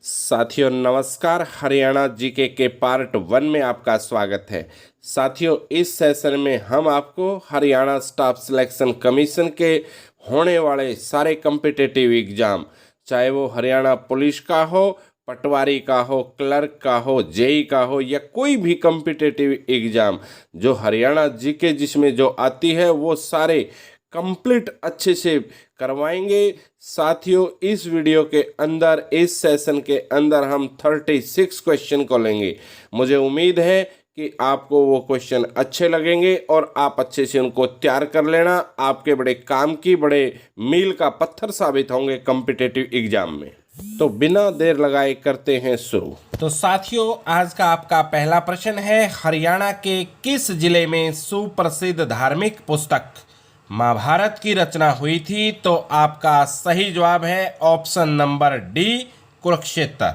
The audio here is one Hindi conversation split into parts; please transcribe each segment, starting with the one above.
साथियों नमस्कार। हरियाणा जीके के पार्ट 1 में आपका स्वागत है। साथियों इस सेशन में हम आपको हरियाणा स्टाफ सिलेक्शन कमीशन के होने वाले सारे कम्पिटिटिव एग्जाम, चाहे वो हरियाणा पुलिस का हो, पटवारी का हो, क्लर्क का हो, जेई का हो या कोई भी कम्पिटिटिव एग्जाम जो हरियाणा जीके जिसमें जो आती है वो सारे कंप्लीट अच्छे से करवाएंगे। साथियों इस वीडियो के अंदर, इस सेशन के अंदर हम 36 क्वेश्चन को लेंगे। मुझे उम्मीद है कि आपको वो क्वेश्चन अच्छे लगेंगे और आप अच्छे से उनको तैयार कर लेना। आपके बड़े काम की, बड़े मील का पत्थर साबित होंगे कॉम्पिटिटिव एग्जाम में। तो बिना देर लगाए करते हैं शुरू। तो साथियों आज का आपका पहला प्रश्न है, हरियाणा के किस जिले में सुप्रसिद्ध धार्मिक पुस्तक महाभारत की रचना हुई थी? तो आपका सही जवाब है option number D, Kurukshetra.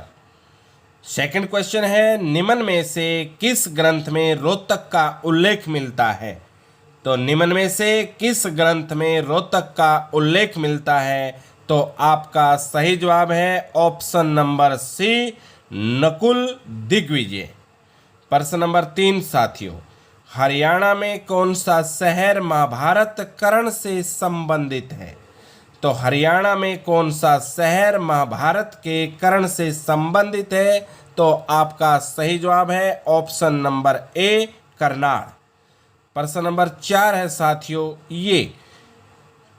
Second question है, निम्न में से किस ग्रंथ में रोहतक का उल्लेख मिलता है? तो निम्न में से किस ग्रंथ में रोहतक का उल्लेख मिलता है? तो आपका सही जवाब है option number C, Nakul Digvijay. प्रश्न नंबर 3 साथियों, हरियाणा में कौन सा शहर महाभारत कर्ण से संबंधित है? तो हरियाणा में कौन सा शहर महाभारत के कर्ण से संबंधित है? तो आपका सही जवाब है ऑप्शन नंबर ए, करनाल। प्रश्न नंबर 4 है साथियों, ये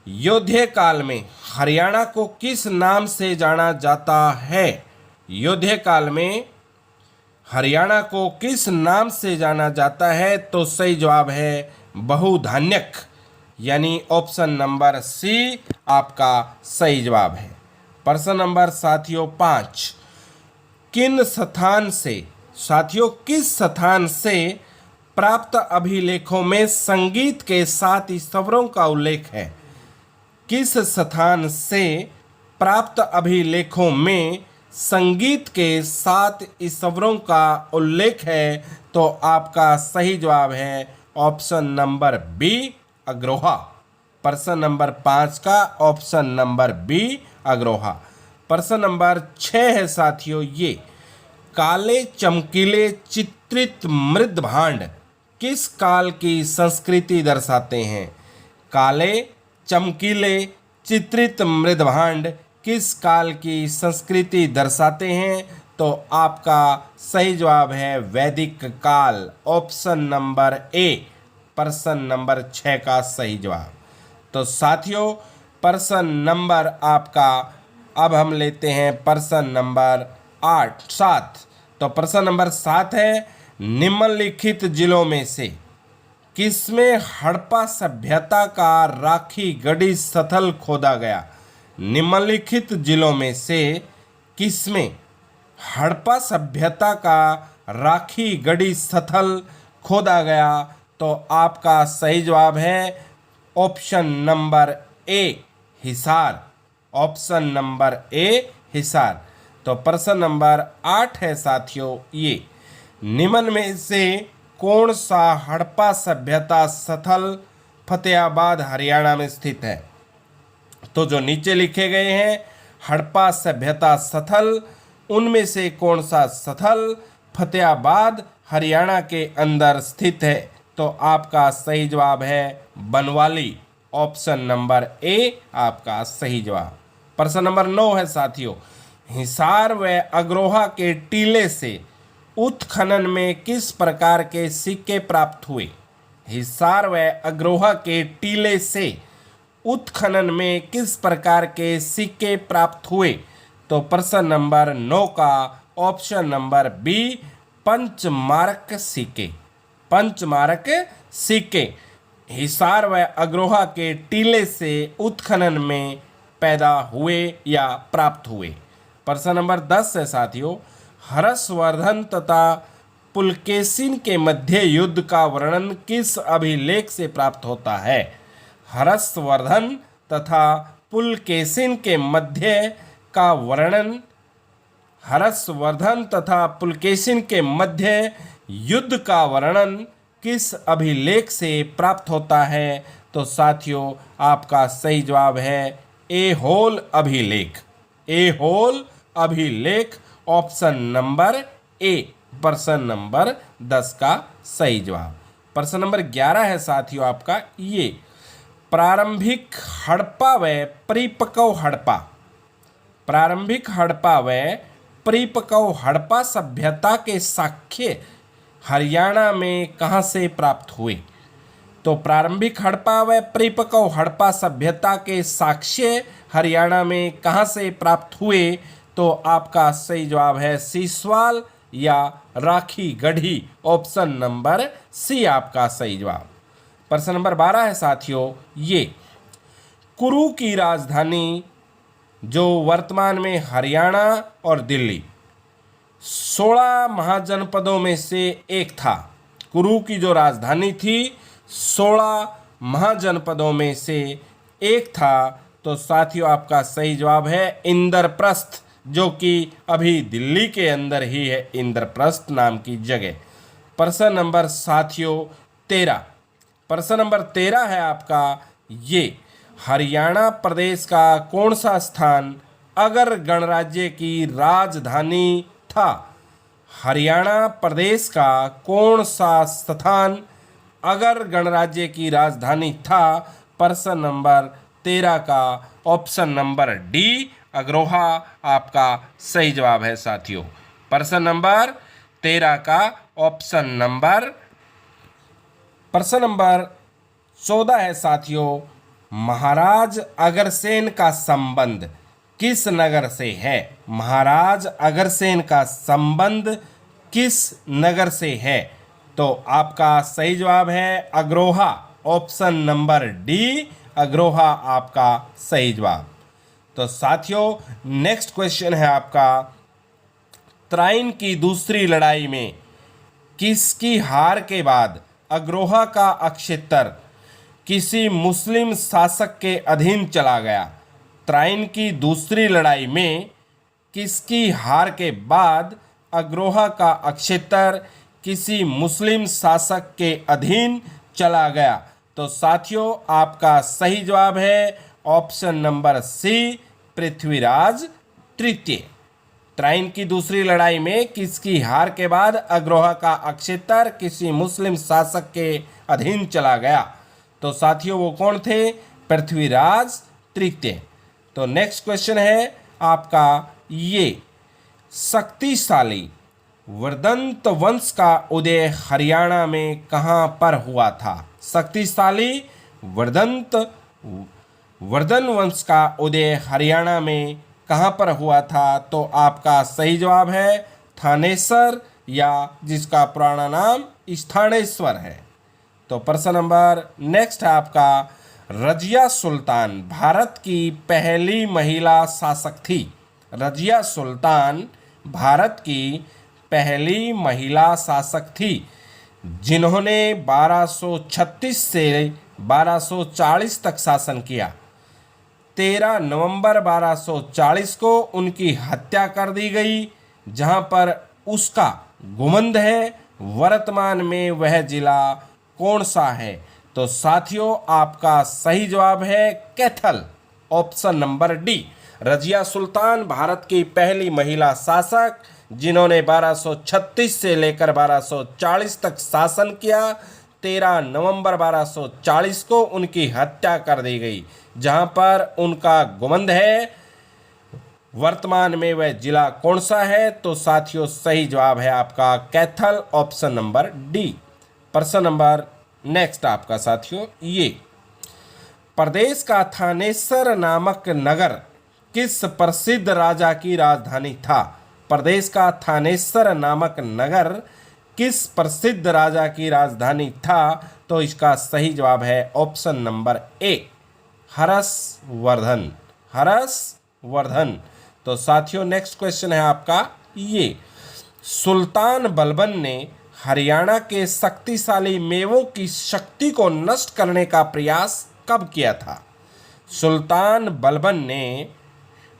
योद्धा काल में हरियाणा को किस नाम से जाना जाता है? योद्धा काल में हरियाणा को किस नाम से जाना जाता है? तो सही जवाब है बहुधान्यक, यानी ऑप्शन नंबर सी आपका सही जवाब है। प्रश्न नंबर साथियों 5, किन स्थान से साथियों किस स्थान से प्राप्त अभिलेखों में संगीत के 7 स्वरों का उल्लेख है? किस स्थान से प्राप्त अभिलेखों में संगीत के 7 स्वरों का उल्लेख है? तो आपका सही जवाब है ऑप्शन नंबर बी, अग्रोहा। प्रश्न नंबर 5 का ऑप्शन नंबर बी, अग्रोहा। प्रश्न नंबर 6 है साथियों, ये काले चमकीले चित्रित मृद भांड किस काल की संस्कृति दर्शाते हैं? काले चमकीले चित्रित मृद भांड किस काल की संस्कृति दर्शाते हैं? तो आपका सही जवाब है वैदिक काल, ऑप्शन नंबर ए, प्रश्न नंबर 6 का सही जवाब। तो साथियों प्रश्न नंबर आपका, अब हम लेते हैं प्रश्न नंबर 7। तो प्रश्न नंबर 7 है, निम्नलिखित जिलों में से किसमें हड़प्पा सभ्यता का राखी गढ़ी स्थल खोदा गया? निम्नलिखित जिलों में से किसमें हड़प्पा सभ्यता का राखी गढ़ी स्थल खोदा गया? तो आपका सही जवाब है ऑप्शन नंबर ए, हिसार। ऑप्शन नंबर ए, हिसार। तो प्रश्न नंबर 8 है साथियों, ये निम्न में से कौन सा हड़प्पा सभ्यता स्थल फतेहाबाद हरियाणा में स्थित है? तो जो नीचे लिखे गए हैं हड़प्पा सभ्यता स्थल, उनमें से कौन सा स्थल फतेहाबाद हरियाणा के अंदर स्थित है? तो आपका सही जवाब है बनवाली, ऑप्शन नंबर ए आपका सही जवाब। प्रश्न नंबर 9 है साथियों, हिसार व अग्रोहा के टीले से उत्खनन में किस प्रकार के सिक्के प्राप्त हुए? हिसार व अग्रोहा के टीले से उत्खनन में किस प्रकार के सिक्के प्राप्त हुए? तो प्रश्न नंबर 9 का ऑप्शन नंबर बी, पंचमारक सिक्के। पंचमारक सिक्के हिसार व अग्रोहा के टीले से उत्खनन में पैदा हुए या प्राप्त हुए। प्रश्न नंबर 10 है साथियों, हर्षवर्धन तथा पुलकेशिन के मध्य युद्ध का वर्णन किस अभिलेख से प्राप्त होता है? हर्षवर्धन तथा पुलकेशिन के मध्य का वर्णन, हर्षवर्धन तथा पुलकेशिन के मध्य युद्ध का वर्णन किस अभिलेख से प्राप्त होता है? तो साथियों आपका सही जवाब है एहोल अभिलेख। एहोल अभिलेख, ऑप्शन नंबर ए प्रश्न नंबर 10 का सही जवाब। प्रश्न नंबर 11 है साथियों आपका ये, प्रारंभिक हड़प्पा व परिपक्व हड़प्पा, प्रारंभिक हड़प्पा व परिपक्व हड़प्पा सभ्यता के साक्ष्य हरियाणा में कहाँ से प्राप्त हुए? तो प्रारंभिक हड़प्पा व परिपक्व हड़प्पा सभ्यता के साक्ष्य हरियाणा में कहाँ से प्राप्त हुए? तो आपका सही जवाब है सीसवाल या राखी गढ़ी, ऑप्शन नंबर सी आपका सही जवाब। प्रश्न नंबर 12 है साथियों ये, कुरु की राजधानी जो वर्तमान में हरियाणा और दिल्ली 16 महाजनपदों में से एक था। कुरु की जो राजधानी थी 16 महाजनपदों में से एक था। तो साथियों आपका सही जवाब है इंद्रप्रस्थ, जो कि अभी दिल्ली के अंदर ही है, इंद्रप्रस्थ नाम की जगह। प्रश्न नंबर साथियों 13, प्रश्न नंबर 13 है आपका ये, हरियाणा प्रदेश का कौन सा स्थान अगर गणराज्य की राजधानी था? हरियाणा प्रदेश का कौन सा स्थान अगर गणराज्य की राजधानी था? प्रश्न नंबर 13 का ऑप्शन नंबर डी अग्रोहा आपका सही जवाब है साथियों। प्रश्न नंबर 13 का ऑप्शन नंबर। प्रश्न नंबर 14 है साथियों, महाराज अग्रसेन का संबंध किस नगर से है? महाराज अग्रसेन का संबंध किस नगर से है? तो आपका सही जवाब है Agroha, option number D Agroha आपका सही जवाब। तो साथियों नेक्स्ट क्वेश्चन है आपका, त्राइन की दूसरी लड़ाई में किसकी हार के बाद अग्रोहा का क्षेत्र किसी मुस्लिम शासक के अधीन चला गया? त्राइन की दूसरी लड़ाई में किसकी हार के बाद अग्रोहा का क्षेत्र किसी मुस्लिम शासक के अधीन चला गया? तो साथियों आपका सही जवाब है ऑप्शन नंबर सी पृथ्वीराज तृतीय। त्राइन की दूसरी लड़ाई में किसकी हार के बाद अग्रोहा का क्षेत्र किसी मुस्लिम शासक के अधीन चला गया? तो साथियों वो कौन थे? पृथ्वीराज तृतीय। तो नेक्स्ट क्वेश्चन है आपका ये, शक्तिशाली वर्धंत वंश का उदय हरियाणा में कहाँ पर हुआ था? शक्तिशाली वर्धन वंश का उदय हरियाणा में कहाँ पर हुआ था? तो आपका सही जवाब है थानेसर, या जिसका पुराना नाम स्थानेश्वर है। तो प्रश्न नंबर नेक्स्ट है आपका, रजिया सुल्तान भारत की पहली महिला शासक थी। रजिया सुल्तान भारत की पहली महिला शासक थी जिन्होंने 1236 से 1240 तक शासन किया। 13 नवंबर 1240 को उनकी हत्या कर दी गई, जहां पर उसका गुमंद है। वर्तमान में वह जिला कौन सा है? तो साथियों आपका सही जवाब है Kaithal, option number D. Razia Sultan Bharat की पहली महिला शासक जिन्होंने 1236 से लेकर 1240 तक शासन किया। 13 नवंबर 1240 को उनकी हत्या कर दी गई, जहां पर उनका गुमंद है। वर्तमान में वह जिला कौन सा है? तो साथियों सही जवाब है आपका कैथल, ऑप्शन नंबर डी। प्रश्न नंबर नेक्स्ट आपका साथियों ये, प्रदेश का थानेसर नामक नगर किस प्रसिद्ध राजा की राजधानी था? प्रदेश का थानेसर नामक नगर किस प्रसिद्ध राजा की राजधानी था? तो इसका सही जवाब है ऑप्शन नंबर ए हर्षवर्धन, हर्षवर्धन। तो साथियों नेक्स्ट क्वेश्चन है आपका ये, सुल्तान बलबन ने हरियाणा के शक्तिशाली मेवों की शक्ति को नष्ट करने का प्रयास कब किया था? सुल्तान बलबन ने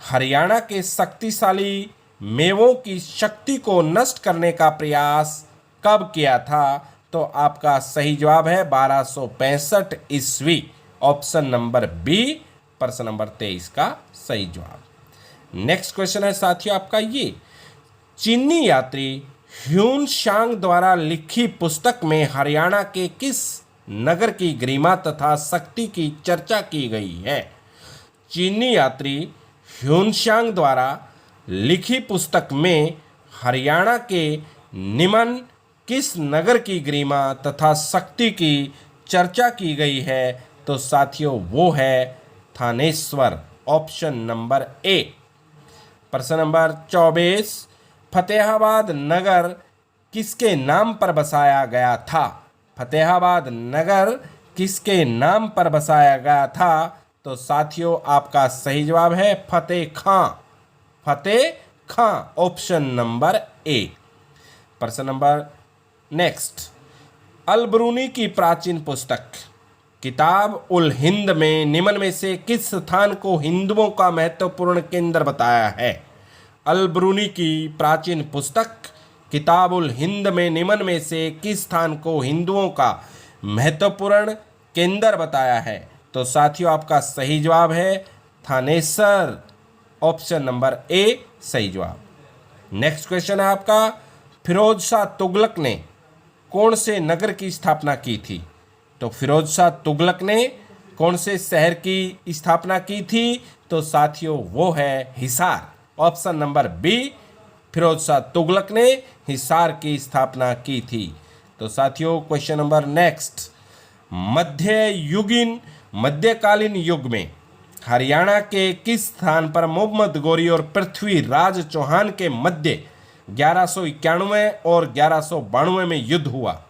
हरियाणा के शक्तिशाली मेवों की शक्ति को नष्ट करने का प्रयास कब किया था? तो आपका सही जवाब है 1265 ईस्वी, ऑप्शन नंबर बी प्रश्न नंबर 23 का सही जवाब। नेक्स्ट क्वेश्चन है साथियों आपका ये, चीनी यात्री ह्यून सांग द्वारा लिखी पुस्तक में हरियाणा के किस नगर की गरिमा तथा शक्ति की चर्चा की गई है? चीनी यात्री ह्यून सांग द्वारा लिखी पुस्तक में हरियाणा के निमन किस नगर की गरिमा तथा शक्ति की चर्चा की गई है? तो साथियों वो है थानेश्वर, ऑप्शन नंबर ए। प्रश्न नंबर 24, फतेहाबाद नगर किसके नाम पर बसाया गया था? फतेहाबाद नगर किसके नाम पर बसाया गया था? तो साथियों आपका सही जवाब है फतेह खां, फतेह खां, ऑप्शन नंबर ए। प्रश्न नंबर नेक्स्ट, अल बरूनी की प्राचीन पुस्तक किताब उल हिंद में निम्न में से किस स्थान को हिंदुओं का महत्वपूर्ण केंद्र बताया है? अल बरूनी की प्राचीन पुस्तक किताब उल हिंद में निम्न में से किस स्थान को हिंदुओं का महत्वपूर्ण केंद्र बताया है? तो साथियों आपका सही जवाब है थानेसर, ऑप्शन नंबर ए सही जवाब। नेक्स्ट क्वेश्चन है आपका, फिरोज शाह तुगलक ने कौन से नगर की स्थापना की थी? तो फिरोज शाह तुगलक ने कौन से शहर की स्थापना की थी? तो साथियों वो है Hisar, option number B. Firoz Shah Tughlaq ने हिसार की स्थापना की थी। तो साथियों क्वेश्चन नंबर नेक्स्ट, मध्यकालीन युग में हरियाणा के किस स्थान पर मोहम्मद गौरी और पृथ्वीराज चौहान के मध्य 1191 और 1192 में युद्ध हुआ?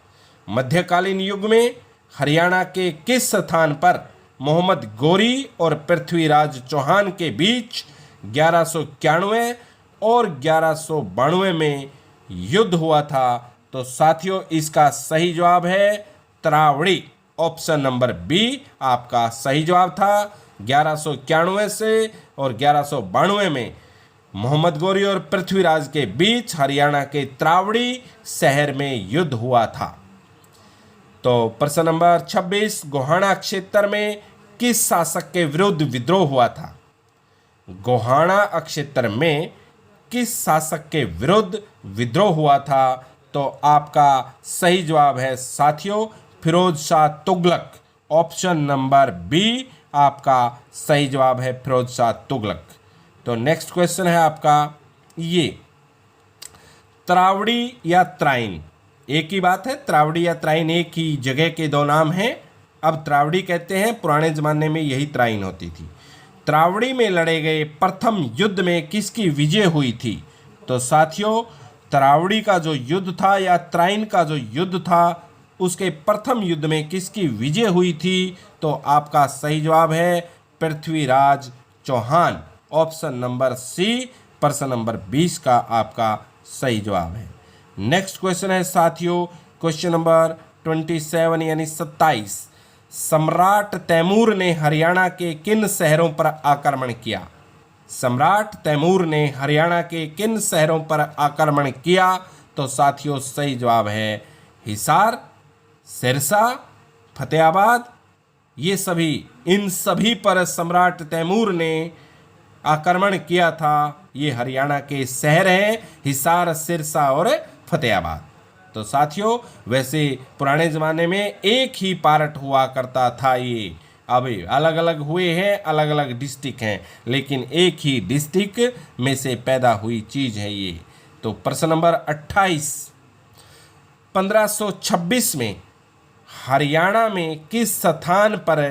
मध्यकालीन युग में हरियाणा के किस स्थान पर मोहम्मद गौरी और पृथ्वीराज चौहान के बीच 1191 और 1192 में युद्ध हुआ था? तो साथियों इसका सही जवाब है त्रावड़ी, ऑप्शन नंबर बी आपका सही जवाब था। 1191 से और 1192 में मोहम्मद गौरी और पृथ्वीराज के बीच हरियाणा के त्रावड़ी शहर में युद्ध हुआ था। तो प्रश्न नंबर 26, गोहाना क्षेत्र में किस शासक के विरुद्ध विद्रोह हुआ था? गोहाना क्षेत्र में किस शासक के विरुद्ध विद्रोह हुआ था? तो आपका सही जवाब है साथियों Firoz Shah Tughlaq, option number B आपका सही जवाब है फिरोज शाह तुगलक। तो नेक्स्ट क्वेश्चन है आपका ये, त्रावड़ी या त्राइन एक ही बात है, त्रावड़ी या त्राइन एक ही जगह के दो नाम हैं। अब त्रावड़ी कहते हैं, पुराने ज़माने में यही त्राइन होती थी। त्रावड़ी में लड़े गए प्रथम युद्ध में किसकी विजय हुई थी? तो साथियों त्रावड़ी का जो युद्ध था या त्राइन का जो युद्ध था उसके प्रथम युद्ध में किसकी विजय हुई थी? तो आपका सही जवाब है Prithviraj Chauhan, option number C. प्रश्न नंबर 20 का आपका सही जवाब है। नेक्स्ट क्वेश्चन है साथियों क्वेश्चन नंबर 27 यानी 27, सम्राट तैमूर ने हरियाणा के किन शहरों पर आक्रमण किया? सम्राट तैमूर ने हरियाणा के किन शहरों पर आक्रमण किया? तो साथियों सही जवाब है हिसार, सिरसा, फतेहाबाद। ये सभी, इन सभी पर सम्राट तैमूर ने आक्रमण किया था। ये हरियाणा के शहर हैं हिसार, सिरसा और फतेहाबाद। तो साथियों वैसे पुराने ज़माने में एक ही पार्ट हुआ करता था, ये अभी अलग अलग हुए हैं, अलग अलग डिस्ट्रिक्ट हैं, लेकिन एक ही डिस्ट्रिक्ट में से पैदा हुई चीज़ है ये। तो प्रश्न नंबर 28, 1526 में हरियाणा में किस स्थान पर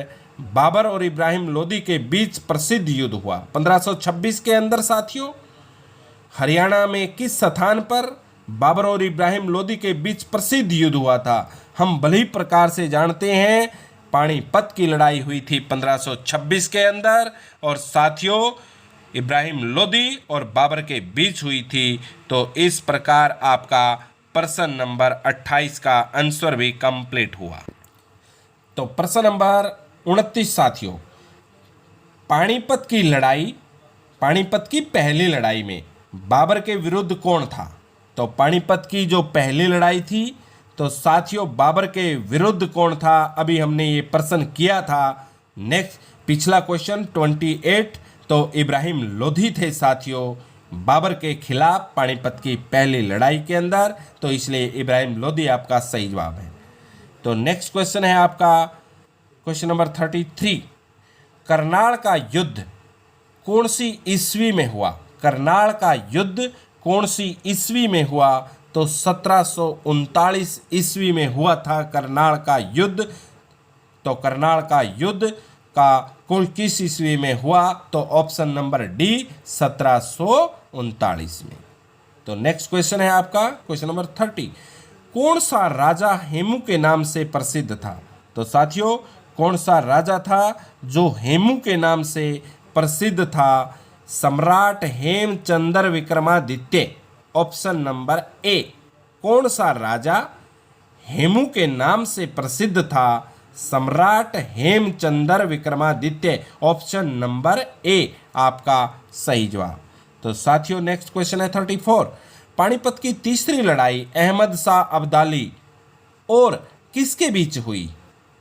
बाबर और इब्राहिम लोदी के बीच प्रसिद्ध युद्ध हुआ? 1526 के अंदर साथियों हरियाणा में किस स्थान पर बाबर और इब्राहिम लोदी के बीच प्रसिद्ध युद्ध हुआ था? हम भली प्रकार से जानते हैं पानीपत की लड़ाई हुई थी 1526 के अंदर, और साथियों इब्राहिम लोदी और बाबर के बीच हुई थी। तो इस प्रकार आपका प्रश्न नंबर 28 का आंसर भी कंप्लीट हुआ। तो प्रश्न नंबर 29 साथियों, पानीपत की लड़ाई, पानीपत की पहली लड़ाई में बाबर के विरुद्ध कौन था? तो पानीपत की जो पहली लड़ाई थी तो साथियों बाबर के विरुद्ध कौन था? अभी हमने ये प्रश्न किया था। नेक्स्ट पिछला क्वेश्चन 28, तो इब्राहिम लोधी थे साथियों, बाबर के खिलाफ पानीपत की पहली लड़ाई के अंदर, तो इसलिए इब्राहिम लोदी आपका सही जवाब है। तो नेक्स्ट क्वेश्चन है आपका क्वेश्चन नंबर 33। करनाल का युद्ध कौन सी ईस्वी में हुआ? करनाल का युद्ध कौन सी ईस्वी में हुआ? तो 1739 ईस्वी में हुआ था करनाल का युद्ध। तो करनाल का युद्ध का कुल किस ईस्वी में हुआ? तो ऑप्शन नंबर डी 1739 में। तो नेक्स्ट क्वेश्चन है आपका क्वेश्चन नंबर 30। कौन सा राजा हेमू के नाम से प्रसिद्ध था? तो साथियों, कौन सा राजा था जो हेमू के नाम से प्रसिद्ध था? सम्राट Hemchandra Vikramaditya, option number A. कौन सा राजा हेमू के नाम से प्रसिद्ध था? सम्राट Hemchandra Vikramaditya, option number A आपका सही जवाब। तो साथियों, नेक्स्ट क्वेश्चन है 34। पानीपत की तीसरी लड़ाई अहमद शाह अब्दाली और किसके बीच हुई?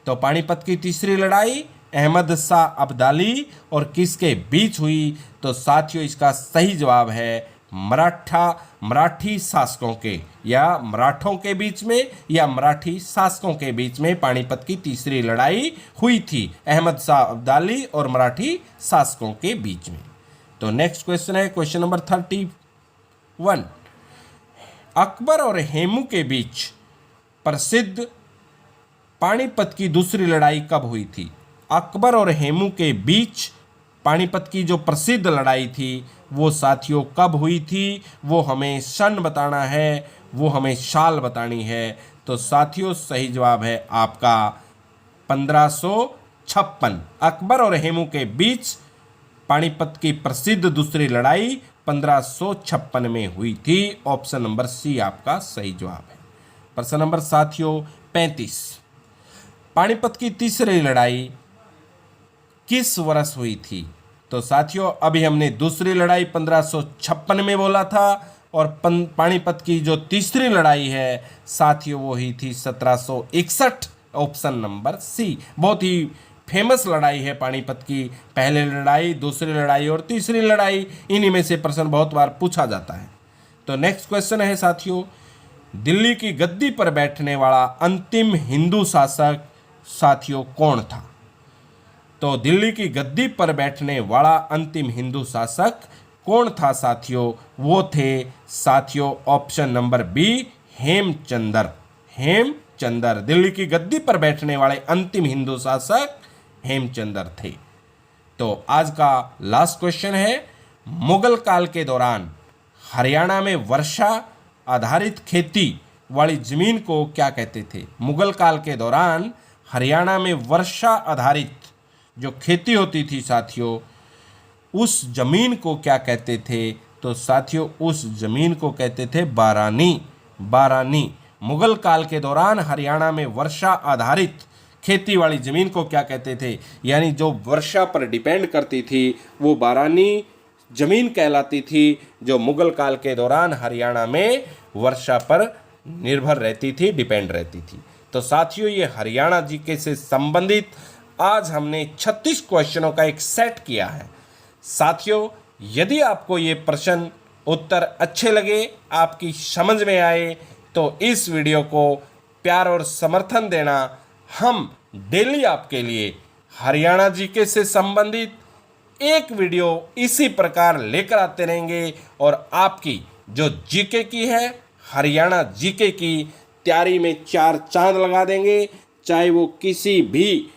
तो पानीपत की तीसरी लड़ाई अहमद शाह अब्दाली और किसके बीच हुई? तो साथियों, इसका सही जवाब है मराठी शासकों के, या मराठों के बीच में, या मराठी शासकों के बीच में पानीपत की तीसरी लड़ाई हुई थी, अहमद शाह अब्दाली और मराठी शासकों के बीच में। तो नेक्स्ट क्वेश्चन है क्वेश्चन नंबर 31। अकबर और हेमू के बीच प्रसिद्ध पानीपत की दूसरी लड़ाई कब हुई थी? अकबर और हेमू के बीच पानीपत की जो प्रसिद्ध लड़ाई थी वो साथियों कब हुई थी? वो हमें सन बताना है, वो हमें साल बतानी है। तो साथियों, सही जवाब है आपका 1556। अकबर और हेमू के बीच पानीपत की प्रसिद्ध दूसरी लड़ाई 1556 में हुई थी। ऑप्शन नंबर सी आपका सही जवाब है। प्रश्न नंबर साथियों 35। पानीपत की तीसरी लड़ाई किस वर्ष हुई थी? तो साथियों, अभी हमने दूसरी लड़ाई 1556 में बोला था, और पानीपत की जो तीसरी लड़ाई है साथियों वो हुई थी 1761, ऑप्शन नंबर सी। बहुत ही फेमस लड़ाई है पानीपत की, पहली लड़ाई, दूसरी लड़ाई और तीसरी लड़ाई, इन्हीं में से प्रश्न बहुत बार पूछा जाता है। तो नेक्स्ट क्वेश्चन है साथियों, दिल्ली की गद्दी पर बैठने वाला अंतिम हिंदू शासक साथियों कौन था? तो दिल्ली की गद्दी पर बैठने वाला अंतिम हिंदू शासक कौन था साथियों? वो थे साथियों option number B Hemchandra. Hemchandra, Delhi की गद्दी पर बैठने वाले अंतिम हिंदू शासक हेमचंद्र थे। तो आज का लास्ट क्वेश्चन है, मुगल काल के दौरान हरियाणा में वर्षा आधारित खेती वाली जमीन को क्या कहते थे? मुगल काल के दौरान हरियाणा में वर्षा आधारित जो खेती होती थी साथियों, उस जमीन को क्या कहते थे? तो साथियों, उस जमीन को कहते थे बारानी। बारानी। मुगल काल के दौरान हरियाणा में वर्षा आधारित खेती वाली जमीन को क्या कहते थे? यानी जो वर्षा पर डिपेंड करती थी वो बारानी जमीन कहलाती थी, जो मुगल काल के दौरान हरियाणा में वर्षा पर निर्भर रहती थी, डिपेंड रहती थी। तो साथियों, ये हरियाणा जीके से संबंधित आज हमने 36 क्वेश्चनों का एक सेट किया है। साथियों, यदि आपको ये प्रश्न उत्तर अच्छे लगे, आपकी समझ में आए, तो इस वीडियो को प्यार और समर्थन देना। हम डेली आपके लिए हरियाणा जीके से संबंधित एक वीडियो इसी प्रकार लेकर आते रहेंगे, और आपकी जो जीके की है, हरियाणा जीके की तैयारी में 4 चांद लगा देंगे। चाहे वो किसी भी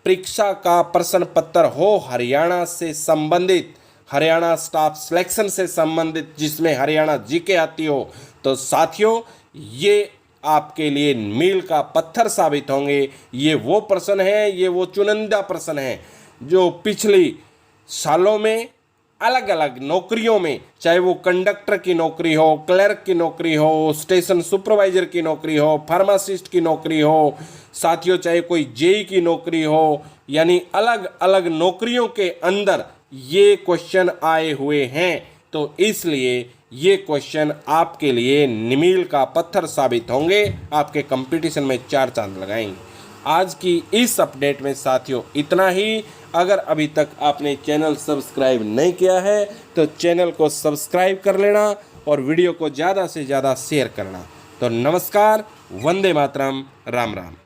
परीक्षा का प्रश्न पत्र हो हरियाणा से संबंधित, हरियाणा स्टाफ सिलेक्शन से संबंधित, जिसमें हरियाणा जीके आती हो, तो साथियों ये आपके लिए मील का पत्थर साबित होंगे। ये वो प्रश्न हैं, ये वो चुनिंदा प्रश्न हैं जो पिछली सालों में अलग अलग नौकरियों में, चाहे वो कंडक्टर की नौकरी हो, क्लर्क की नौकरी हो, स्टेशन सुपरवाइजर की नौकरी हो, फार्मासिस्ट की नौकरी हो, साथियों चाहे कोई जेई की नौकरी हो, यानी अलग अलग नौकरियों के अंदर ये क्वेश्चन आए हुए हैं। तो इसलिए ये क्वेश्चन आपके लिए मील का पत्थर साबित होंगे, आपके कंपटीशन में 4 चांद लगाएंगे। आज की इस अपडेट में साथियों इतना ही। अगर अभी तक आपने चैनल सब्सक्राइब नहीं किया है तो चैनल को सब्सक्राइब कर लेना और वीडियो को ज़्यादा से ज़्यादा शेयर करना। तो नमस्कार, वंदे मातरम, राम राम।